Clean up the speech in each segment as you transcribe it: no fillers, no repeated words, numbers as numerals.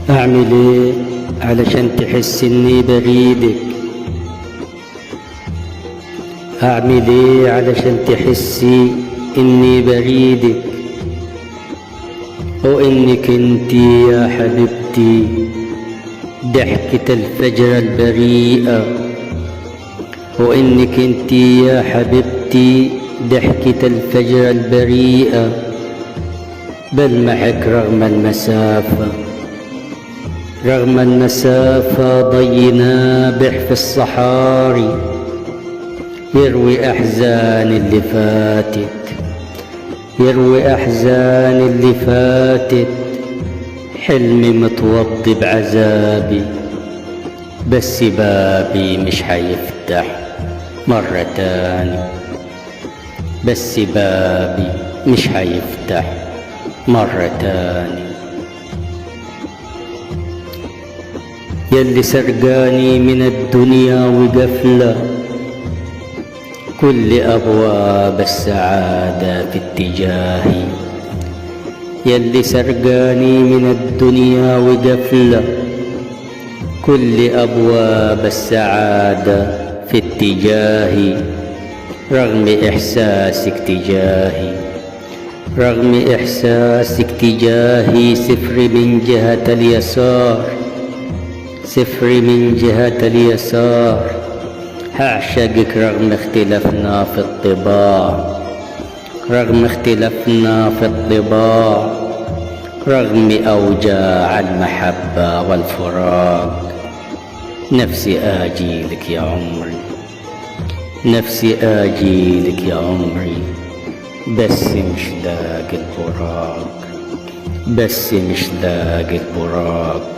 اعمل ايه علشان تحس اني بريدك؟ اعمل ايه علشان تحسي اني بريدك وانك انتي يا حبيبتي ضحكة الفجر البريئة، وانك انتي يا حبيبتي ضحكة الفجر البريئة، بلمحك رغم المسافة، رغم المسافة ضي نابح في الصحاري يروي أحزان اللي فاتت، يروي أحزان اللي فاتت، حلمي متوضي بعذابي بس بابي مش هيفتح مرة تاني، بس بابي مش هيفتح مرة تاني. يلي سرقاني من الدنيا وقفلة كل أبواب السعادة في اتجاهي، يلي سرقاني من الدنيا وقفلة كل أبواب السعادة في اتجاهي، رغم إحساسك تجاهي، رغم إحساسك تجاهي صفر من جهة اليسار، صفر من جهة اليسار، هعشقك رغم اختلافنا في الطباع، رغم اختلافنا في الطباع، رغم أوجاع المحبة والفراق. نفسي آجيلك يا عمري، نفسي آجيلك يا عمري، بس مش لاقي البراق، بس مش لاقي البراق.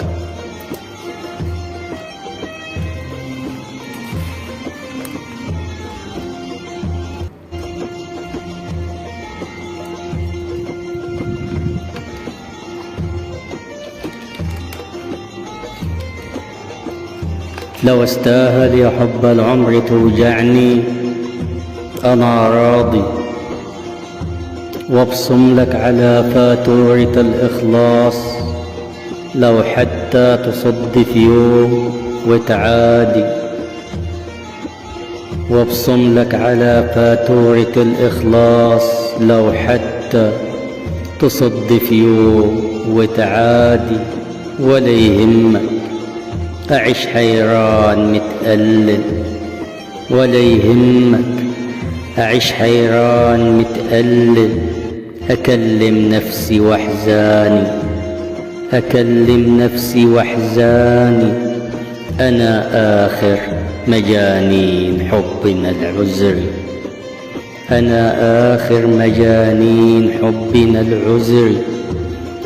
لو استاهل يا حب العمر توجعني أنا راضي، وابصم لك على فاتورة الإخلاص لو حتى تصد في يوم وتعادي، وابصم لك على فاتورة الإخلاص لو حتى تصد في يوم وتعادي. ولا يهمك أعيش حيران متألل، ولا يهمك أعيش حيران متألل، أكلم نفسي وأحزاني، أكلم نفسي وأحزاني، أنا آخر مجانين حبنا العذري، أنا آخر مجانين حبنا العذري،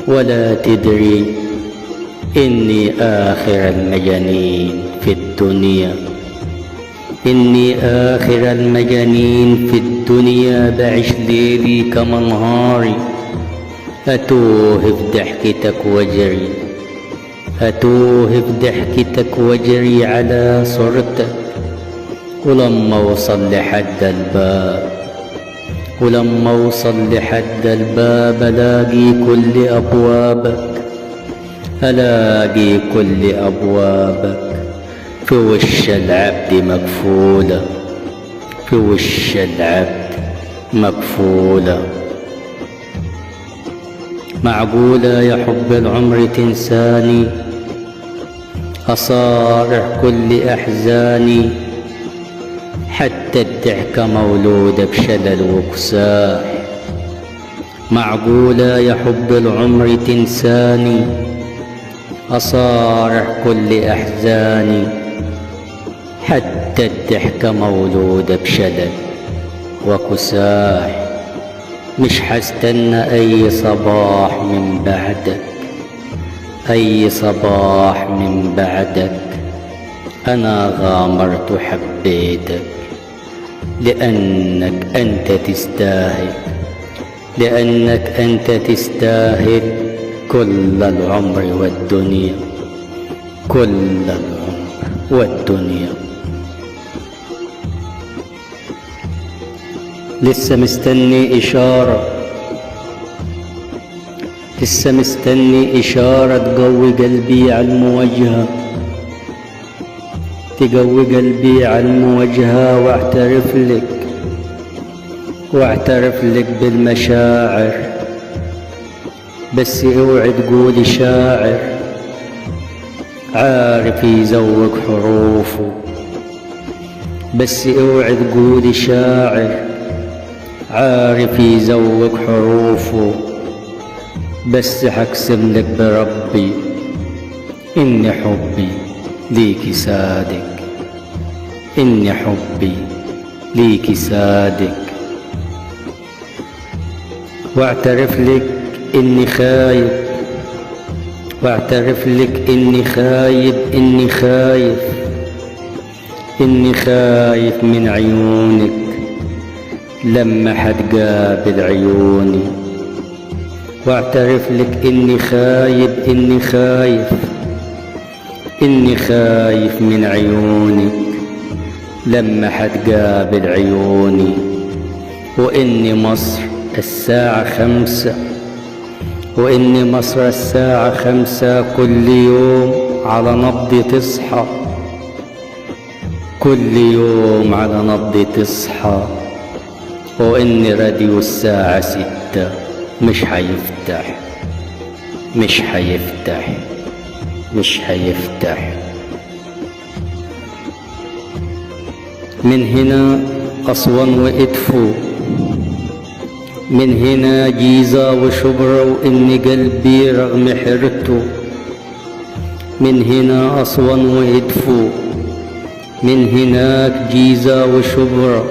ولا تدري إني آخر المجانين في الدنيا، إني آخر المجانين في الدنيا، بعيش ليلي كما نهاري، أتوه في ضحكتك وجري، أتوه في ضحكتك وجري على صورتك، ولما وصل لحد الباب، ولما وصل لحد الباب ألاقي كل أبوابك، ألاقي كل أبوابك في وش العبد مقفولة، في وش العبد مقفولة. معقولة يا حب العمر تنساني أصارع كل أحزاني، حتى الضحكة مولودة بشلل وكساح. معقولة يا حب العمر تنساني أصارع كل أحزاني، حتى الضحكة مولودة بشلل وكساح. مش حستنى أي صباح من بعدك، أي صباح من بعدك، أنا غامرت وحبيتك لأنك أنت تستاهل، لأنك أنت تستاهل كل العمر والدنيا، كل العمر والدنيا. لسه مستني إشارة لسه مستني إشارة تقوي قلبي على المواجهة، تقوي قلبي على المواجهة، واعترف لك بالمشاعر، بس اوعي تقولي شاعر، عارف يزوق حروفه، بس اوعي تقولي شاعر، عارف يزوق حروفه، بس حقسم لك بربي إن حبي ليكي صادق، إن حبي ليكي صادق. واعترف لك إني خايف، واعترف لك إني خايف، إني خايف من عيونك لما حتقابل عيوني. واعترف لك إني خايف، إني خايف من عيونك لما حتقابل عيوني. وإن مصر الساعة 5، وإن مصر الساعة 5 كل يوم على نبض تصحى، كل يوم على نبض تصحى. وإن راديو الساعة 6 مش هيفتح، مش هيفتح، مش هيفتح. من هنا أسوان وإدفو، من هنا جيزة وشبرا، وإن قلبي رغم حيرته. من هنا أسوان وإدفو، من هناك جيزة وشبرا،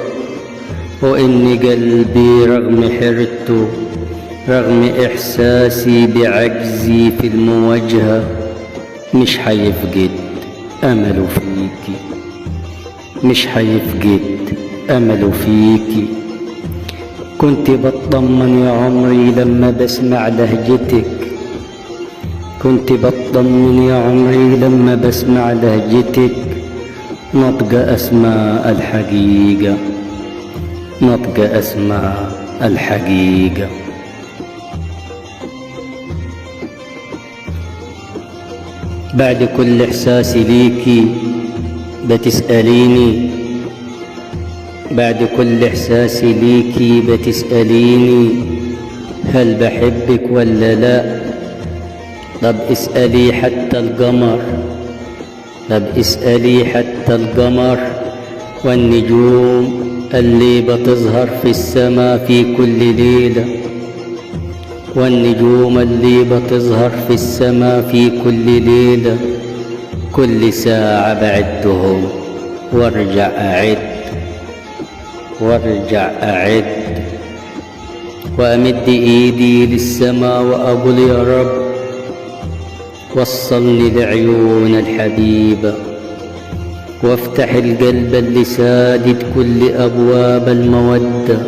وإن قلبي رغم حيرته، رغم إحساسي بعجزي في المواجهة، مش هيفقد أمله فيكي، مش هيفقد أمله فيكي. كنت بطمن يا عمري لما بسمع لهجتك، كنت بطمن يا عمري لما بسمع لهجتك. نطق أسماء الحقيقة، نطق أسماء الحقيقة. بعد كل إحساسي ليكي بتسأليني، بعد كل إحساسي ليكي بتسأليني هل بحبك ولا لا؟ طب اسألي حتى القمر، طب اسألي حتى القمر والنجوم اللي بتظهر في السماء في كل ليلة، والنجوم اللي بتظهر في السماء في كل ليلة. كل ساعة بعدهم وارجع أعد، وارجع أعد، وأمد إيدي للسماء وأقول يا رب وصلني لعيون الحبيبة، وافتح القلب اللي سادت كل أبواب المودة،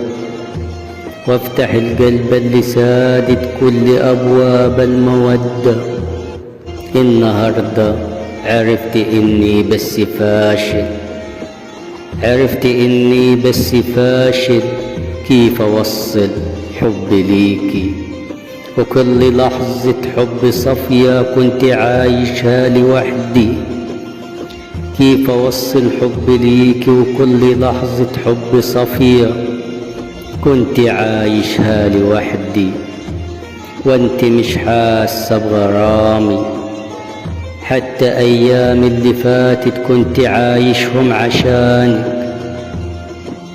وافتح القلب اللي سادت كل أبواب المودة. النهاردة عرفت إني بس فاشل، عرفت إني بس فاشل، كيف أوصل حبي ليكي. وكل لحظة حب صفية كنت عايشها لوحدي، كيف أوصل حبي ليكي. وكل لحظة حب صفية كنت عايشها لوحدي، وانت مش حاسة بغرامي. حتى أيام اللي فاتت كنت عايشهم عشانك،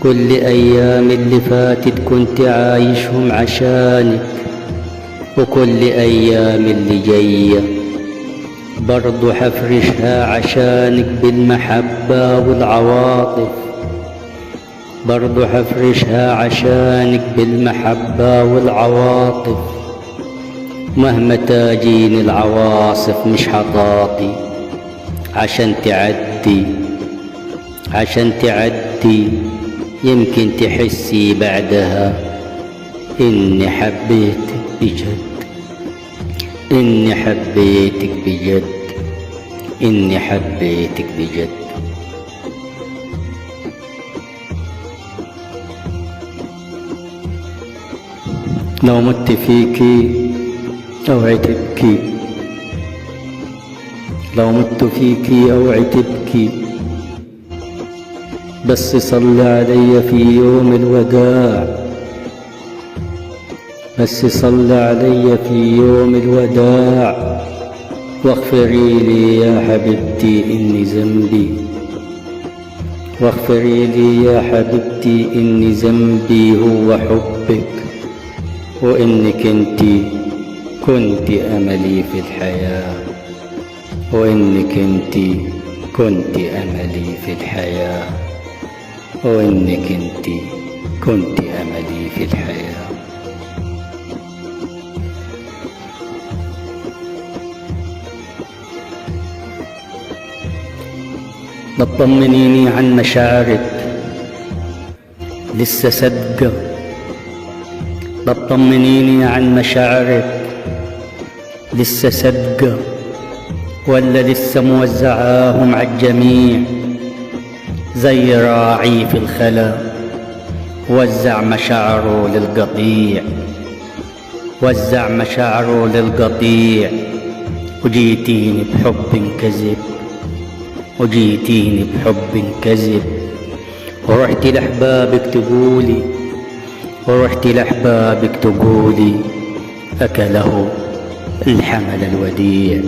كل أيام اللي فاتت كنت عايشهم عشانك. وكل أيام اللي جاية برضو حفرشها عشانك بالمحبة والعواطف، برضو حفرشها عشانك بالمحبة والعواطف. مهما تاجيني العواصف مش حطاطي عشان تعدي، عشان تعدي. يمكن تحسي بعدها إني حبيتك بجد، إني حبيتك بجد، إني حبيتك بجد. لو مت فيكي اوعي تبكي، لو مت فيكي اوعي تبكي، بس صل علي في يوم الوداع، بس صل علي في يوم الوداع، واغفري لي يا حبيبتي إني ذنبي، واغفري لي يا حبيبتي إني ذنبي هو حبك، وإنك انتي كنت أملي في الحياة، وإنك انتي كنت أملي في الحياة، وإنك انتي كنت أملي في الحياة. لا تطمنيني عن مشاعرك لسه صادقة، لا تطمنيني عن مشاعرك لسه صادقة، ولا لسه موزعاهم عالجميع زي راعي في الخلا وزع مشاعره للقطيع، وزع مشاعره للقطيع، وجيتيني بحب كذب، وجيتيني بحب كذب، ورحتي لأحبابك تقولي، ورحتي لأحبابك تقولي أكله الحمل الوديع،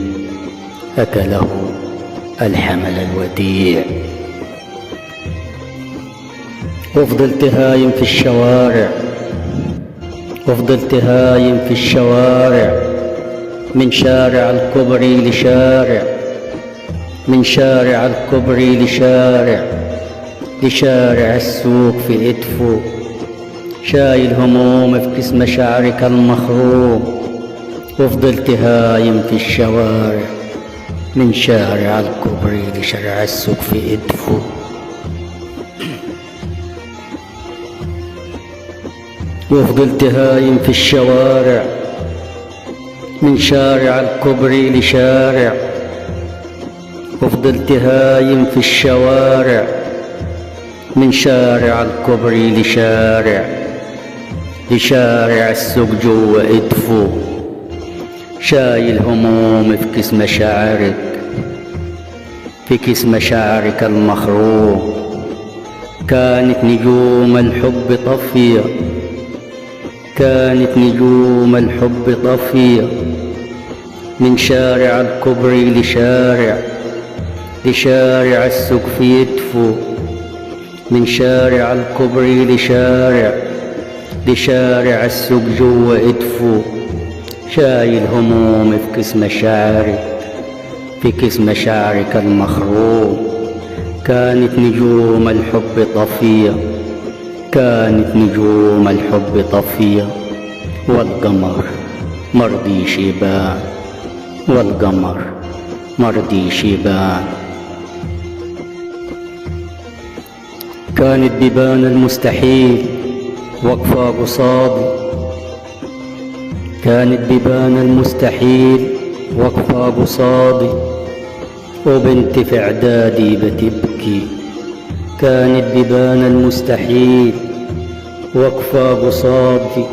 أكله الحمل الوديع. وفضلت هايم في الشوارع، وفضلت هايم في الشوارع، من شارع الكوبري لشارع، من شارع الكوبري لشارع، لشارع السوق في إدفو، شايل هموم في كيس مشاعرك المخروم. وفضلت هايم في الشوارع، من شارع الكوبري لشارع السوق في إدفو، وفضلت هايم في الشوارع، من شارع الكوبري لشارع، وفضلت هايم في الشوارع، من شارع الكوبري لشارع، لشارع السوق جوا إدفو، شايل هموم في كيس مشاعرك، في كيس مشاعرك المخروم. كانت نجوم الحب طفية، كانت نجوم الحب طفية، من شارع الكوبري لشارع، لشارع السوق في إدفو، من شارع الكوبري لشارع، لشارع السوق جوا إدفو، شايل هموم في كيس مشاعرك، في كيس مشاعرك المخروم. كانت نجوم الحب طفية، كانت نجوم الحب طفية، والقمر مرضيش يبان، والقمر مرضيش يبان. كانت بيبان المستحيل واقفة قصادي، كانت بيبان المستحيل واقفة قصادي، وبنت في إعدادي بتبكي. كانت بيبان المستحيل واقفة قصادي،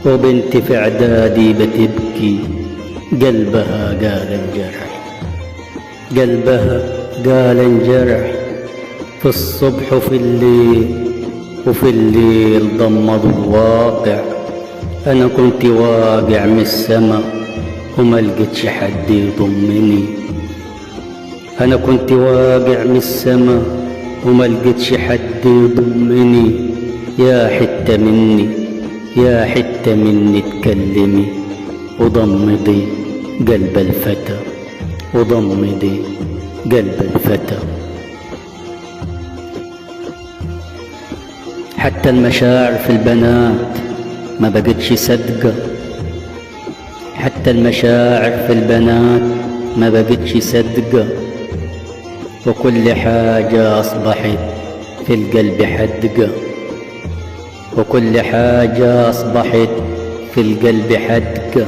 وبنت في إعدادي بتبكي. قلبها قال انجرح، قلبها قال انجرح، في الصبح وفي الليل، وفي الليل ضمضوا الواقع. أنا كنت واقع من السما وما لقيتش حد يضمني، أنا كنت واقع من السما وما لقيتش حد يضمني. يا حتة مني، يا حتة مني تكلمي، وضمضي قلب الفتى، وضمضي قلب الفتى. حتى المشاعر في البنات ما بقتش صدقة، حتى المشاعر في البنات ما بقتش صدقة، وكل حاجة أصبحت في القلب حدقة، وكل حاجة أصبحت في القلب حدقة.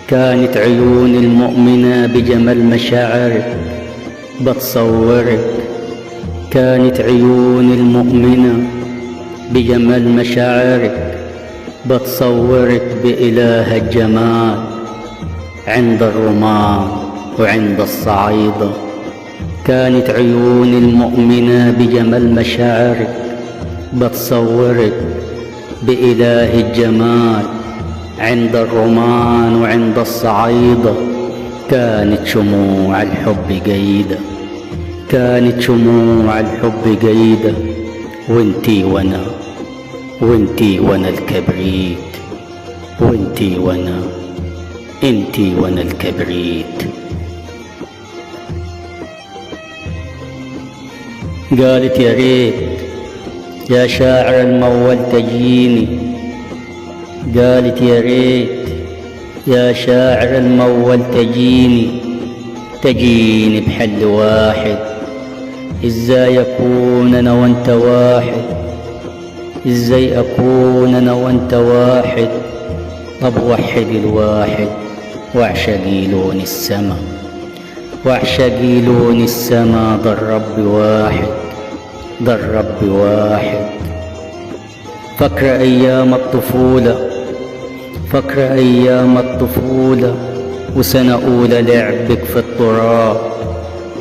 كانت عيون المؤمنة بجمال مشاعرك بتصورك، كانت عيون المؤمنة بجمال مشاعرك بتصورك بإله الجمال عند الرمان وعند الصعايدة. كانت عيون المؤمنة بجمال مشاعرك بتصورك بإله الجمال عند الرمان وعند الصعايدة. كانت شموع الحب جيدة، كانت شموع الحب جيدة، وانتي وانا، وانتي وانا الكبريت، وانتي وانا، انتي وانا الكبريت. قالت يا ريت يا شاعر المول تجيني، قالت يا ريت يا شاعر المول تجيني، تجيني بحل واحد. ازاي اكون انا وانت واحد، ازاي اكون انا وانت واحد. طب وحدي الواحد واعشقي لون السما، واعشقي لون السما. ضل ربي واحد، ضل ربي واحد. فاكرة ايام الطفولة، فاكرة ايام الطفولة، وسنة اولى لعبك في التراب،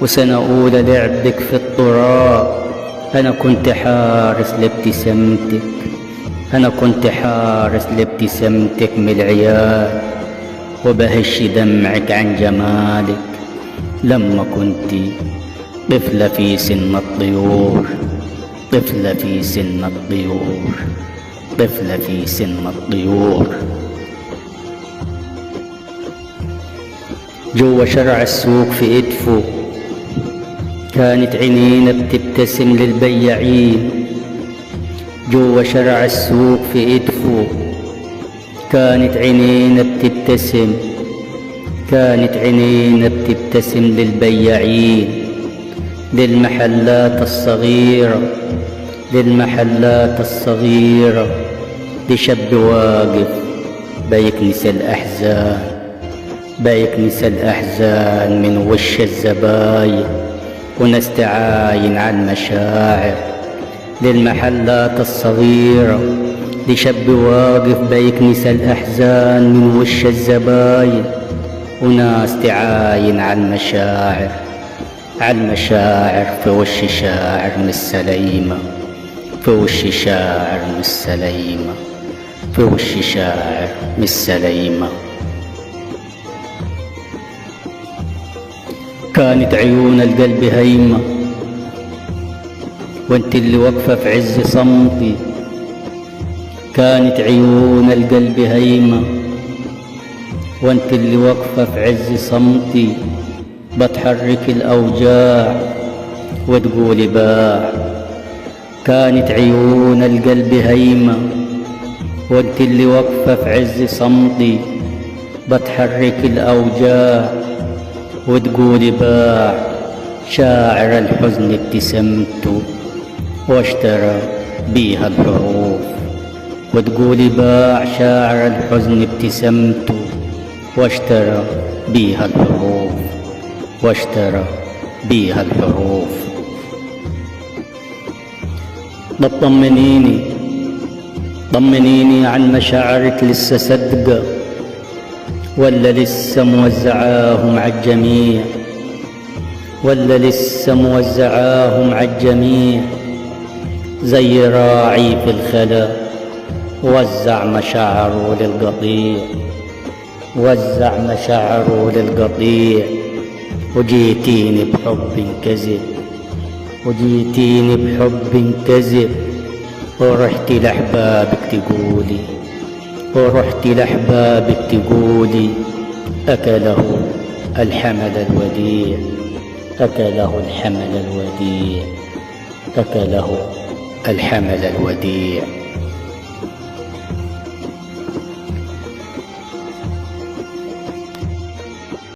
وسنة اولى لعبك في التراب. انا كنت حارس لابتسامتك، انا كنت حارس لابتسامتك من العيال، وبهش دمعك عن جمالك لما كنت طفلة في سن الطيور، طفلة في سن الطيور، طفلة في سن الطيور. جوا شرع السوق في إدفو كانت عينينا بتبتسم للبياعين. جوا شرع السوق في إدفو كانت عينينا بتبتسم، كانت عينينا بتبتسم للبياعين، للمحلات الصغيرة، للمحلات الصغيرة. لشاب واقف بيكنس الأحزان، بيكنس الأحزان من وش الزباين، ونستعاين على المشاعر. للمحلات الصغيرة، لشاب واقف بيكنس الأحزان من وش الزباين، وناس تعاين على المشاعر، على المشاعر. في وش شاعر مش سليمة، في وش شاعر مش سليمة، في وش شاعر مش سليمة. كانت عيون القلب هيمة، وانت اللي واقفة في عز صمتي. كانت عيون القلب هيمة، وانت اللي واقفة في عز صمتي. بتحرك الأوجاع وتقولي باع. كانت عيون القلب هيمة، وانت اللي واقفة في عز صمتي. بتحرك الأوجاع وتقولي باع. شاعر الحزن ابتسمت واشترى بيها الحروف، وتقولي باع. شاعر الحزن ابتسمت واشترى بيها الحروف، واشترى بيها الحروف. طب طمنيني، طمنيني عن مشاعرك، لسه صدقة ولا لسه موزعاهم عالجميع، ولا لسه موزعاهم عالجميع. زي راعي في الخلا وزع مشاعره للقطيع، وزع مشاعره للقطيع. وجيتيني بحب كذب، وجيتيني بحب كذب. ورحتي لأحبابك تقولي، ورحتي لأحبابك تقولي أكله الحمل الوديع، أكله الحمل الوديع، أكله الحمل الوديع.